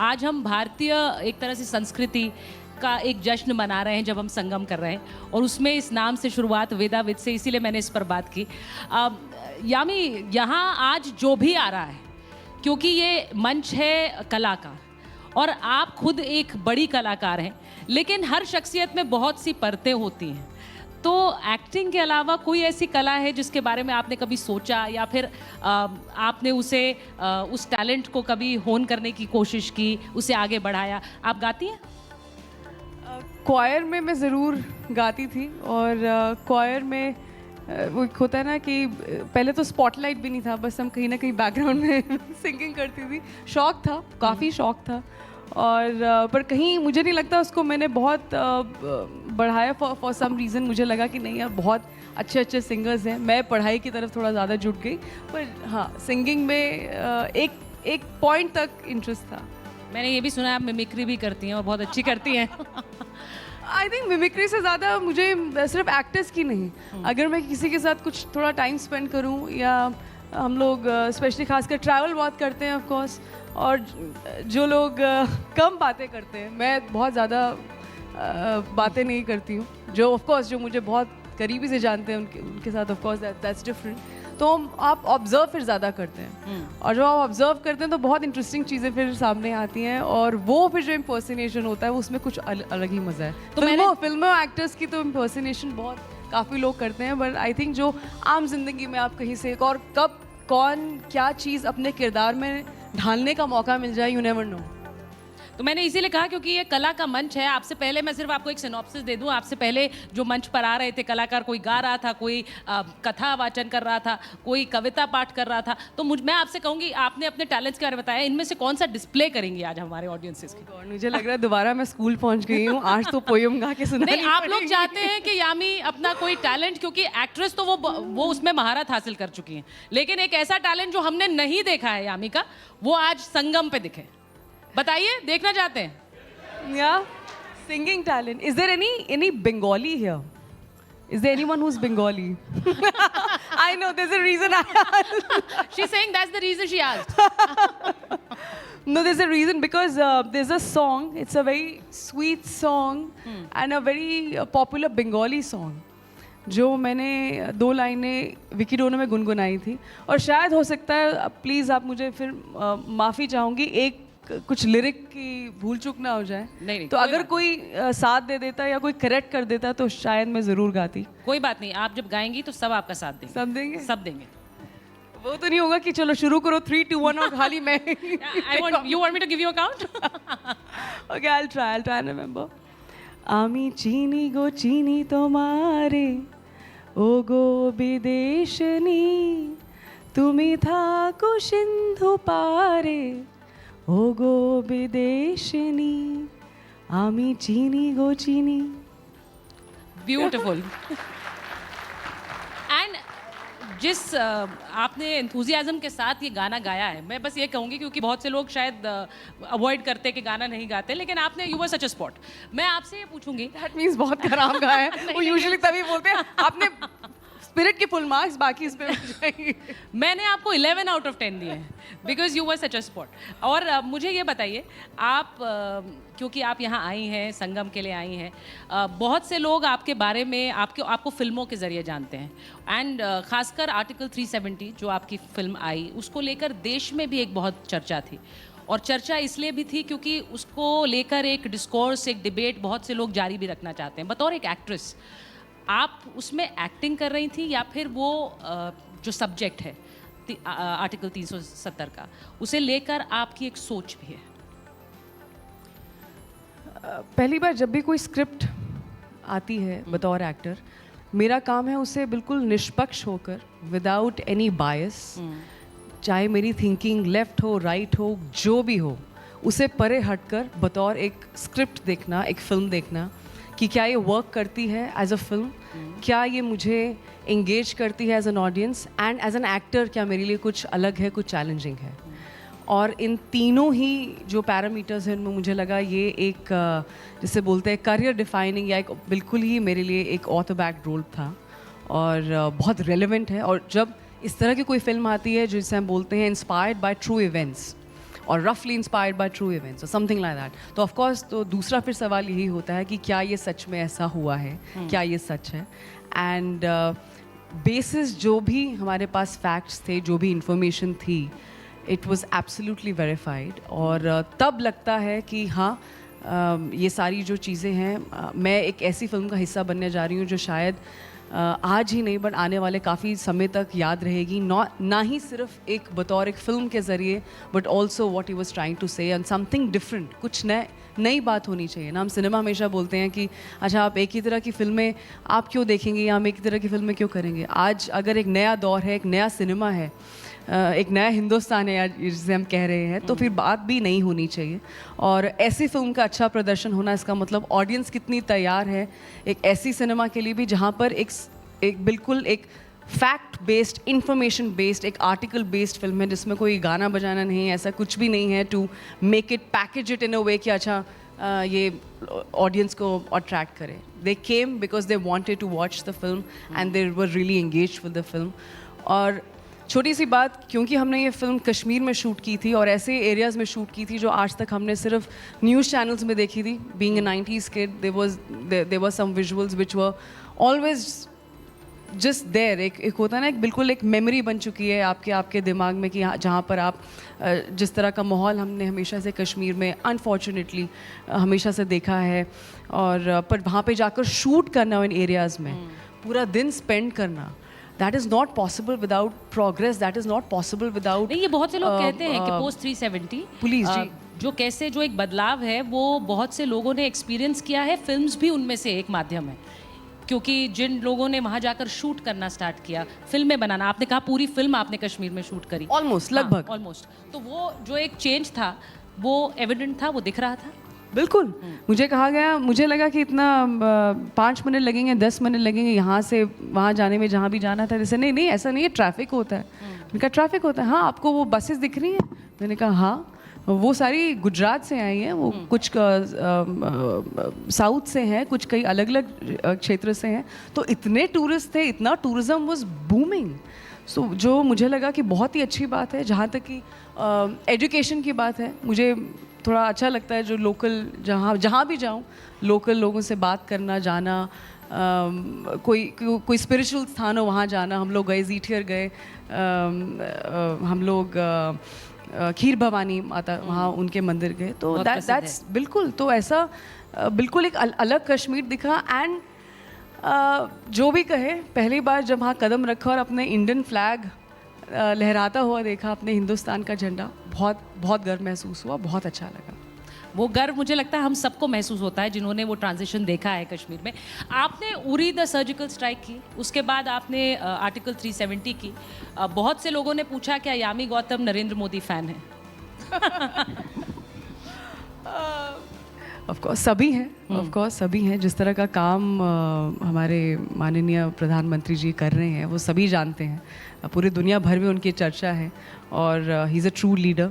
आज हम भारतीय एक तरह से संस्कृति का एक जश्न मना रहे हैं जब हम संगम कर रहे हैं, और उसमें इस नाम से शुरुआत वेदा विद से, इसीलिए मैंने इस पर बात की। यामी, यहाँ आज जो भी आ रहा है, क्योंकि ये मंच है कला का और आप खुद एक बड़ी कलाकार हैं, लेकिन हर शख्सियत में बहुत सी परतें होती हैं। तो एक्टिंग के अलावा कोई ऐसी कला है जिसके बारे में आपने कभी सोचा, या फिर आपने उसे उस टैलेंट को कभी होन करने की कोशिश की, उसे आगे बढ़ाया? आप गाती हैं? क्वायर में मैं ज़रूर गाती थी, और क्वायर में वो एक होता है ना कि पहले तो स्पॉटलाइट भी नहीं था, बस हम कहीं ना कहीं बैकग्राउंड में सिंगिंग करती थी। शौक था, काफ़ी शौक था, और पर कहीं मुझे नहीं लगता उसको मैंने बहुत बढ़ाया। फॉर सम रीज़न मुझे लगा कि नहीं यार, बहुत अच्छे अच्छे सिंगर्स हैं, मैं पढ़ाई की तरफ थोड़ा ज़्यादा जुट गई। पर हाँ, सिंगिंग में एक पॉइंट तक इंटरेस्ट था। मैंने ये भी सुना है आप मिमिक्री भी करती हैं और बहुत अच्छी करती हैं। आई थिंक मिमिक्री से ज़्यादा मुझे सिर्फ एक्टर्स की नहीं, अगर मैं किसी के साथ कुछ थोड़ा टाइम स्पेंड करूं, या हम लोग स्पेशली खासकर ट्रैवल बहुत करते हैं ऑफ कोर्स, और जो लोग कम बातें करते हैं, मैं बहुत ज़्यादा बातें नहीं करती हूँ। जो ऑफ कोर्स जो मुझे बहुत करीबी से जानते हैं उनके साथ ऑफ कोर्स दैट्स डिफरेंट। तो आप ऑब्जर्व फिर ज़्यादा करते हैं, और जब आप ऑब्जर्व करते हैं तो बहुत इंटरेस्टिंग चीज़ें फिर सामने आती हैं, और वो फिर जो इम्पर्सनेशन होता है उसमें कुछ अलग ही मज़ा है। तो फिल्मों एक्टर्स की तो इम्पर्सनेशन बहुत काफ़ी लोग करते हैं, बट आई थिंक जो आम जिंदगी में आप कहीं से और कब कौन क्या चीज़ अपने किरदार में ढालने का मौका मिल जाए, यू नेवर नो। तो मैंने इसीलिए कहा क्योंकि ये कला का मंच है। आपसे पहले मैं सिर्फ आपको एक सिनॉप्सिस दे दूं, आपसे पहले जो मंच पर आ रहे थे कलाकार, कोई गा रहा था, कोई कथा वाचन कर रहा था, कोई कविता पाठ कर रहा था। तो मैं आपसे कहूंगी, आपने अपने टैलेंट्स के बारे में बताया, इनमें से कौन सा डिस्प्ले करेंगी आज हमारे ऑडियंसेस की? मुझे लग रहा है दोबारा मैं स्कूल पहुंच गई हूँ, आज तो पोयम गा के सुना। नहीं, आप लोग चाहते हैं कि यामी अपना कोई टैलेंट, क्योंकि एक्ट्रेस तो वो उसमें महारत हासिल कर चुकी हैं, लेकिन एक ऐसा टैलेंट जो हमने नहीं देखा है यामी का, वो आज संगम पे दिखे। बताइए, देखना चाहते हैं? Yeah, singing talent. Is there any Bengali here? Is there anyone who's Bengali? I know there's a reason I asked. She's saying that's the reason she asked. No, there's a reason, because there's a song. It's a very sweet song and a very popular Bengali song. जो मैंने 2 लाइनें Vicky Donno में गुनगुनाई थी, और शायद हो सकता है, प्लीज़ आप मुझे फिर माफ़ी चाहूँगी, एक कुछ लिरिक की भूल चूक ना हो जाए। नहीं, तो अगर कोई साथ दे देता या कोई करेक्ट कर देता तो शायद मैं ज़रूर गाती। कोई बात नहीं, आप जब गाएंगी तो सब आपका साथ देंगे। सब देंगे? सब देंगे। वो तो नहीं होगा कि चलो शुरू करो 3, 2, 1 और खाली मैं। You want me to give you a count? Okay, I'll try and remember. আমি চিনি গো চিনি তোমারে, ও গো বিদেশনি, তুমি থাকো সিন্ধু পারে, ও গো বিদেশনি, আমি চিনি গো চিনি। ब्यूटिफुल। एंड जिस आपने एंथुजियाज्म के साथ ये गाना गाया है, मैं बस ये कहूँगी, क्योंकि बहुत से लोग शायद अवॉइड करते कि गाना नहीं गाते, लेकिन आपने you were such a spot. मैं आपसे ये पूछूंगी, दैट मीन्स बहुत खराब गाया है। वो यूजुअली तभी बोलते हैं आपने स्पिरिट के फुल मार्क्स, बाकी इस पे मिल जाएंगे। मैंने आपको 11 आउट ऑफ 10 दिए हैं, because you were such a spot. और मुझे ये बताइए, आप क्योंकि आप यहाँ आई हैं, संगम के लिए आई हैं, बहुत से लोग आपके बारे में आपको फिल्मों के ज़रिए जानते हैं, एंड ख़ासकर आर्टिकल 370 जो आपकी फिल्म आई, उसको लेकर देश में भी एक बहुत चर्चा थी। और चर्चा इसलिए भी थी क्योंकि उसको लेकर एक डिस्कोर्स, एक डिबेट बहुत से लोग जारी भी रखना चाहते हैं। बतौर एक एक्ट्रेस, आप उसमें एक्टिंग कर रही थी, या फिर वो जो सब्जेक्ट है आर्टिकल 370 का, उसे लेकर आपकी एक सोच भी है? पहली बार जब भी कोई स्क्रिप्ट आती है बतौर एक्टर, मेरा काम है उसे बिल्कुल निष्पक्ष होकर, विदाउट एनी बायस, चाहे मेरी थिंकिंग लेफ्ट हो राइट हो जो भी हो, उसे परे हटकर बतौर एक स्क्रिप्ट देखना, एक फिल्म देखना कि क्या ये वर्क करती है एज अ फिल्म, क्या ये मुझे एंगेज करती है as an audience, and as an actor क्या मेरे लिए कुछ अलग है, कुछ चैलेंजिंग है। और इन तीनों ही जो पैरामीटर्स हैं उनमें मुझे लगा ये एक जिसे बोलते हैं करियर डिफाइनिंग, या एक बिल्कुल ही मेरे लिए एक ऑथर बैक रोल था, और बहुत रेलेवेंट है। और जब इस तरह की कोई फिल्म आती है जिसे हम बोलते हैं इंस्पायर्ड बाय ट्रू इवेंट्स, और रफली इंस्पायर्ड बाय ट्रू इवेंट्स और समथिंग लाइक दैट. तो ऑफ कोर्स तो दूसरा फिर सवाल यही होता है कि क्या ये सच में ऐसा हुआ है, क्या ये सच है. एंड बेसिस जो भी हमारे पास फैक्ट्स थे, जो भी इंफॉर्मेशन थी, इट वाज एब्सोल्युटली वेरीफाइड. और तब लगता है कि हाँ, ये सारी जो चीज़ें हैं, मैं एक ऐसी फिल्म का हिस्सा बनने जा रही हूँ जो शायद आज ही नहीं बट आने वाले काफ़ी समय तक याद रहेगी. ना ही सिर्फ एक बतौर एक फ़िल्म के ज़रिए, but also what he was trying to say and something different. कुछ नई बात होनी चाहिए ना. हम सिनेमा हमेशा बोलते हैं कि अच्छा, आप एक ही तरह की फ़िल्में आप क्यों देखेंगे, या हम एक ही तरह की फ़िल्में क्यों करेंगे. आज अगर एक नया दौर है, एक नया सिनेमा है, एक नया हिंदुस्तान है आज जिसे हम कह रहे हैं, तो फिर बात भी नहीं होनी चाहिए. और ऐसी फिल्म का अच्छा प्रदर्शन होना, इसका मतलब ऑडियंस कितनी तैयार है एक ऐसी सिनेमा के लिए भी जहाँ पर एक बिल्कुल एक फैक्ट बेस्ड, इंफॉर्मेशन बेस्ड, एक आर्टिकल बेस्ड फिल्म है जिसमें कोई गाना बजाना नहीं है, ऐसा कुछ भी नहीं है to make it, package it in a way कि अच्छा ये ऑडियंस को अट्रैक्ट करे. They came because they wanted to watch the film and they were really engaged with the film. और छोटी सी बात, क्योंकि हमने ये फिल्म कश्मीर में शूट की थी और ऐसे एरियाज़ में शूट की थी जो आज तक हमने सिर्फ न्यूज़ चैनल्स में देखी थी. Being a 90s kid, there were some visuals which were always just there. एक होता है ना, एक बिल्कुल एक मेमोरी बन चुकी है आपके दिमाग में कि जहाँ पर आप जिस तरह का माहौल हमने हमेशा से कश्मीर में अनफॉर्चुनेटली हमेशा से देखा है. और पर वहाँ पे जाकर शूट करना उन एरियाज़ में, पूरा दिन स्पेंड करना, that is not possible without progress, that is not possible without. नहीं, ये बहुत से लोग कहते हैं कि पोस्ट 370 पुलिस जी जो कैसे जो एक बदलाव है वो बहुत से लोगों ने एक्सपीरियंस किया है. फिल्म्स भी उनमें से एक माध्यम है, क्योंकि जिन लोगों ने वहाँ जाकर शूट करना स्टार्ट किया, फिल्में बनाना, आपने कहा पूरी फिल्म आपने कश्मीर में शूट करी ऑलमोस्ट, लगभग ऑलमोस्ट, तो वो जो एक चेंज था वो एविडेंट था, वो दिख रहा था. बिल्कुल. मुझे कहा गया, मुझे लगा कि इतना 5 मिनट लगेंगे, 10 मिनट लगेंगे यहाँ से वहाँ जाने में, जहाँ भी जाना था. जैसे नहीं ऐसा नहीं है, ट्रैफिक होता है. मैंने कहा ट्रैफिक होता है, हाँ. आपको वो बसेस दिख रही हैं? मैंने कहा हाँ. वो सारी गुजरात से आई हैं, वो कुछ साउथ से हैं, कुछ कई अलग अलग क्षेत्र से हैं. तो इतने टूरिस्ट थे, इतना टूरिज़्म वाज बूमिंग. सो जो मुझे लगा कि बहुत ही अच्छी बात है. जहाँ तक कि एजुकेशन की बात है, मुझे थोड़ा अच्छा लगता है जो लोकल, जहाँ भी जाऊँ लोकल लोगों से बात करना, जाना, कोई स्पिरिचुअल स्थान हो वहाँ जाना. हम लोग गए, जीठियर गए, हम लोग खीर भवानी माता, वहाँ उनके मंदिर गए. तो दैट्स बिल्कुल, तो ऐसा बिल्कुल एक अलग कश्मीर दिखा. एंड जो भी कहे, पहली बार जब वहाँ कदम रखा और अपने इंडियन फ्लैग लहराता हुआ देखा, अपने हिंदुस्तान का झंडा, बहुत बहुत गर्व महसूस हुआ, बहुत अच्छा लगा. वो गर्व मुझे लगता है हम सबको महसूस होता है जिन्होंने वो ट्रांजिशन देखा है कश्मीर में. आपने उरी द सर्जिकल स्ट्राइक की, उसके बाद आपने आर्टिकल 370 की. बहुत से लोगों ने पूछा क्या यामी गौतम नरेंद्र मोदी फ़ैन है? ऑफ कोर्स सभी हैं, ऑफ कोर्स सभी हैं. जिस तरह का काम हमारे माननीय प्रधानमंत्री जी कर रहे हैं वो सभी जानते हैं. पूरी दुनिया भर में उनकी चर्चा है और he is a true leader.